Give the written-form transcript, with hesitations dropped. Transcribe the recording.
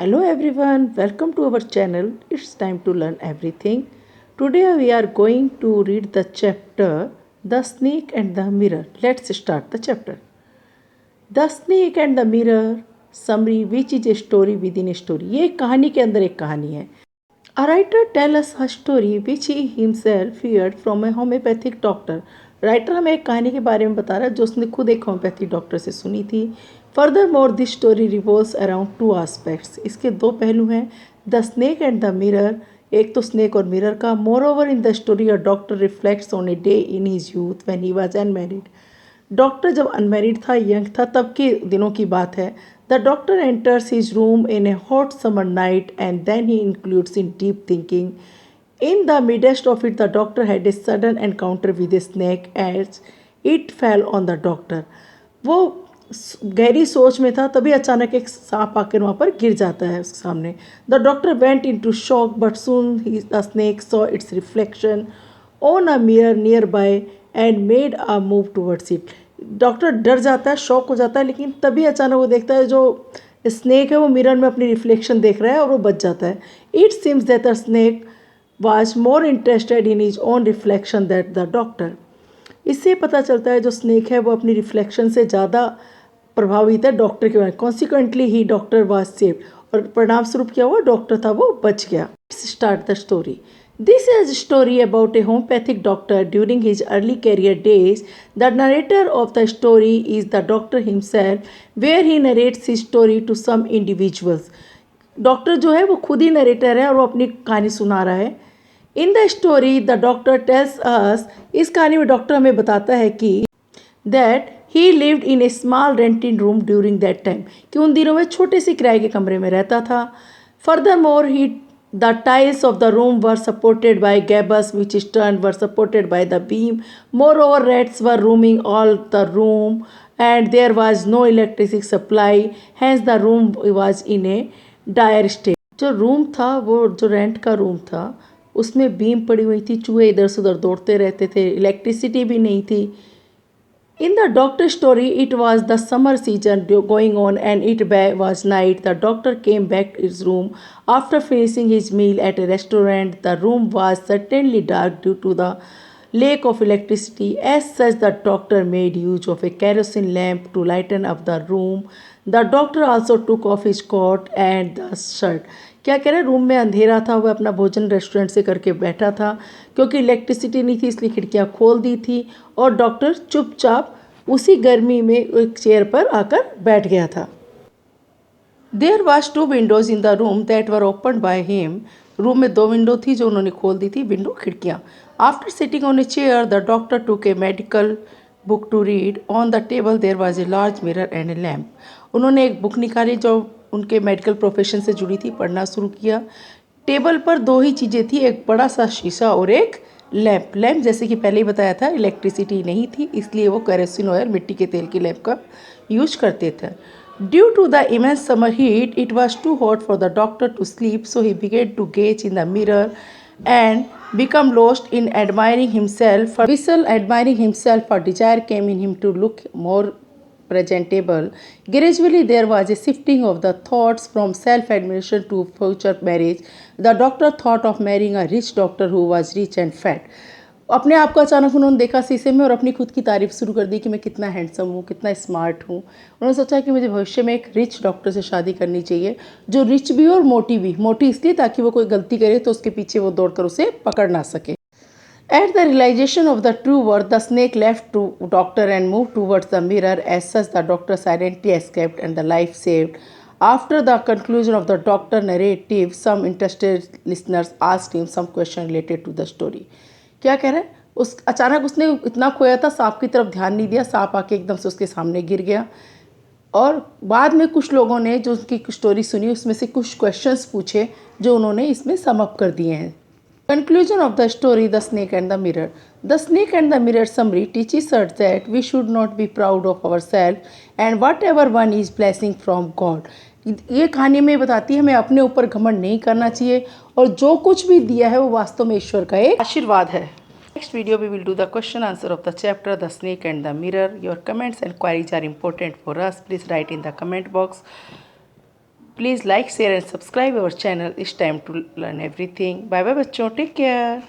Hello everyone, welcome to our channel. It's time to learn everything. Today we are going to read the chapter The Snake and the Mirror. Let's start the chapter. The Snake and the Mirror summary, which is a story within a story. ये एक कहानी के अंदर एक कहानी है. A writer tells us a story which he himself heard from a homeopathic doctor. Writer हमें एक कहानी के बारे में बता रहा है जो उसने खुद एक होम्योपैथिक डॉक्टर से सुनी थी. Furthermore this story revolves around two aspects. इसके दो पहलू हैं, the snake and the mirror. एक तो स्नेक और मिरर का. Moreover in the story a doctor reflects on a day in his youth when he was unmarried. डॉक्टर जब अनमैरिड था, यंग था, तब के दिनों की बात है. The doctor enters his room in a hot summer night and then he includes in deep thinking. In the midst of it, the doctor had a sudden encounter with a snake as it fell on the doctor. वो गहरी सोच में था, तभी अचानक एक सांप आकर वहाँ पर गिर जाता है उसके सामने. The doctor went into shock but soon the snake saw its reflection on a mirror nearby and made a move towards it. Doctor डर जाता है, शॉक हो जाता है, लेकिन तभी अचानक वो देखता है जो स्नेक है वो मिरर में अपनी रिफ्लेक्शन देख रहा है और वो बच जाता है. It seems that the snake was more interested in his own reflection than the doctor. इससे पता चलता है जो स्नेक है वो अपनी रिफ्लेक्शन से ज़्यादा प्रभावित है डॉक्टर के बारे में. Consequently he doctor was saved. और परिणाम स्वरूप क्या हुआ, डॉक्टर था वो बच गया. Start the story. This is a story about a homeopathic doctor during his early career days. The narrator of the story is the doctor himself, where he narrates his story to some individuals. Doctor जो है वो खुद ही narrator है और वो अपनी कहानी सुना रहा है. इन the story the doctor tells us, इस कहानी में डॉक्टर हमें बताता है कि that he lived in A small rented room during that time, कि उन दिनों में छोटे से किराए के कमरे में रहता था. Furthermore he the tiles of the room were supported by gables which is turn were supported by the beam. Moreover rats were rooming all the room and there was no electricity supply, hence the room was in a dire state. जो room था, वो जो rent का room था, उसमें beam पड़ी हुई थी, चूहे इधर से उधर दौड़ते रहते थे, इलेक्ट्रिसिटी भी नहीं थी. In the doctor story it was the summer season going on and it was night. The doctor came back his room after finishing his meal at a restaurant. The room was certainly dark due to the lack of electricity. As such, the doctor made use of a kerosene lamp to lighten up the room. The doctor also took off his coat and the shirt. क्या कह रहे हैं, room में अंधेरा था, वह अपना भोजन रेस्टोरेंट से करके बैठा था. क्योंकि इलेक्ट्रिसिटी नहीं थी इसलिए खिड़कियाँ खोल दी थी और डॉक्टर चुपचाप उसी गर्मी में एक चेयर पर आकर बैठ गया था. There was two windows in the room that were open by him. Room में दो विंडो थी जो उन्होंने खोल दी थी, विंडो खिड़कियाँ. After sitting on a chair the doctor took a medical book to read. On the table there was a large mirror and a lamp. उन्होंने एक बुक निकाली जो उनके मेडिकल प्रोफेशन से जुड़ी थी, पढ़ना शुरू किया. टेबल पर दो ही चीज़ें थी, एक बड़ा सा शीशा और एक लैम्प. लैम्प जैसे कि पहले ही बताया था, इलेक्ट्रिसिटी नहीं थी इसलिए वो केरोसिन ऑयल, मिट्टी के तेल की लैम्प का यूज करते थे. Due to the immense summer heat, it was too hot for the doctor to sleep, so he began to gaze in the mirror and become lost in admiring himself. Admiring himself, a desire came in him to look more presentable. Gradually, there was a shifting of the thoughts from self-admiration to future marriage. The doctor thought of marrying a rich doctor who was rich and fat. अपने आप को अचानक उन्होंने देखा शीशे में और अपनी खुद की तारीफ शुरू कर दी कि मैं कितना हैंडसम हूँ, कितना स्मार्ट हूँ. उन्होंने सोचा कि मुझे भविष्य में एक रिच डॉक्टर से शादी करनी चाहिए जो रिच भी और मोटी भी. मोटी इसलिए ताकि वो कोई गलती करे तो उसके पीछे वो दौड़कर उसे पकड़ ना सके. At the realization of the true worth, the snake left to doctor and moved towards the mirror. As such, the doctor silently escaped and the life saved. After the conclusion of the doctor narrative, some interested listeners asked him some question related to the story. क्या कह रहे हैं, उस अचानक उसने इतना खोया था, सांप की तरफ ध्यान नहीं दिया, सांप आके एकदम से उसके सामने गिर गया. और बाद में कुछ लोगों ने जो उसकी स्टोरी सुनी उसमें से कुछ क्वेश्चंस पूछे जो उन्होंने इसमें सम अप कर दिए हैं. Conclusion of the story, The Snake and the Mirror. The Snake and the Mirror summary teaches us that we should not be proud of ourselves and whatever one is blessing from God. ये कहानी में बताती है हमें अपने ऊपर घमंड नहीं करना चाहिए और जो कुछ भी दिया है वो वास्तव में ईश्वर का एक आशीर्वाद है. Next video we will do the question answer of the chapter The Snake and the Mirror. Your comments and queries are important for us. Please write in the comment box. Please like share and subscribe our channel it's time to learn everything. Bye bye बच्चों, take care.